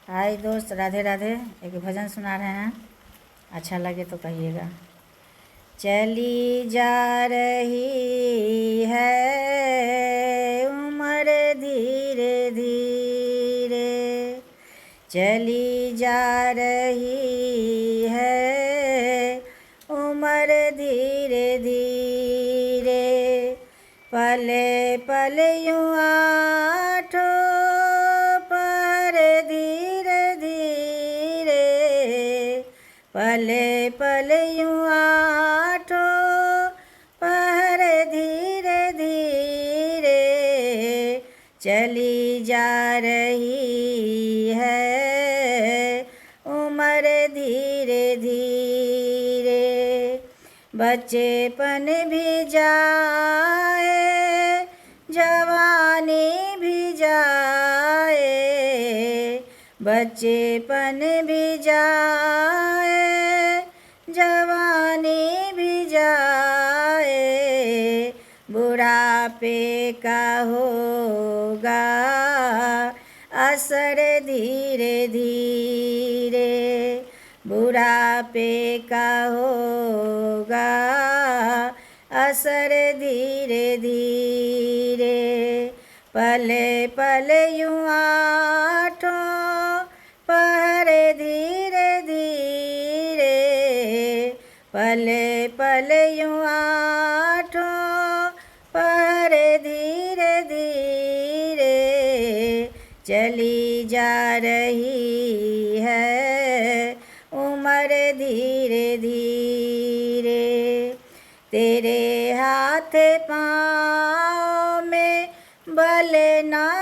हाय दोस्त, राधे राधे। एक भजन सुना रहे हैं, अच्छा लगे तो कहिएगा। चली जा रही है उम्र धीरे धीरे, चली जा रही है उम्र धीरे धीरे, पले पले यूँ आठों पर धीरे धीरे, पले पले यूँ आठों पर धीरे धीरे, चली जा रही है उम्र धीरे धीरे। बच्चेपन भी जाए जवानी भी जाए, बच्चेपन भी जाए जवानी भी जाए, बुढ़ापे का होगा असर धीरे धीरे, बुढ़ापे का होगा असर धीरे धीरे, पले पले यूँ आठों पर धीरे धीरे, पले पले यूँ आठों पर धीरे धीरे, चली जा रही है उम्र धीरे धीरे। तेरे हाथ पाँव में बल ना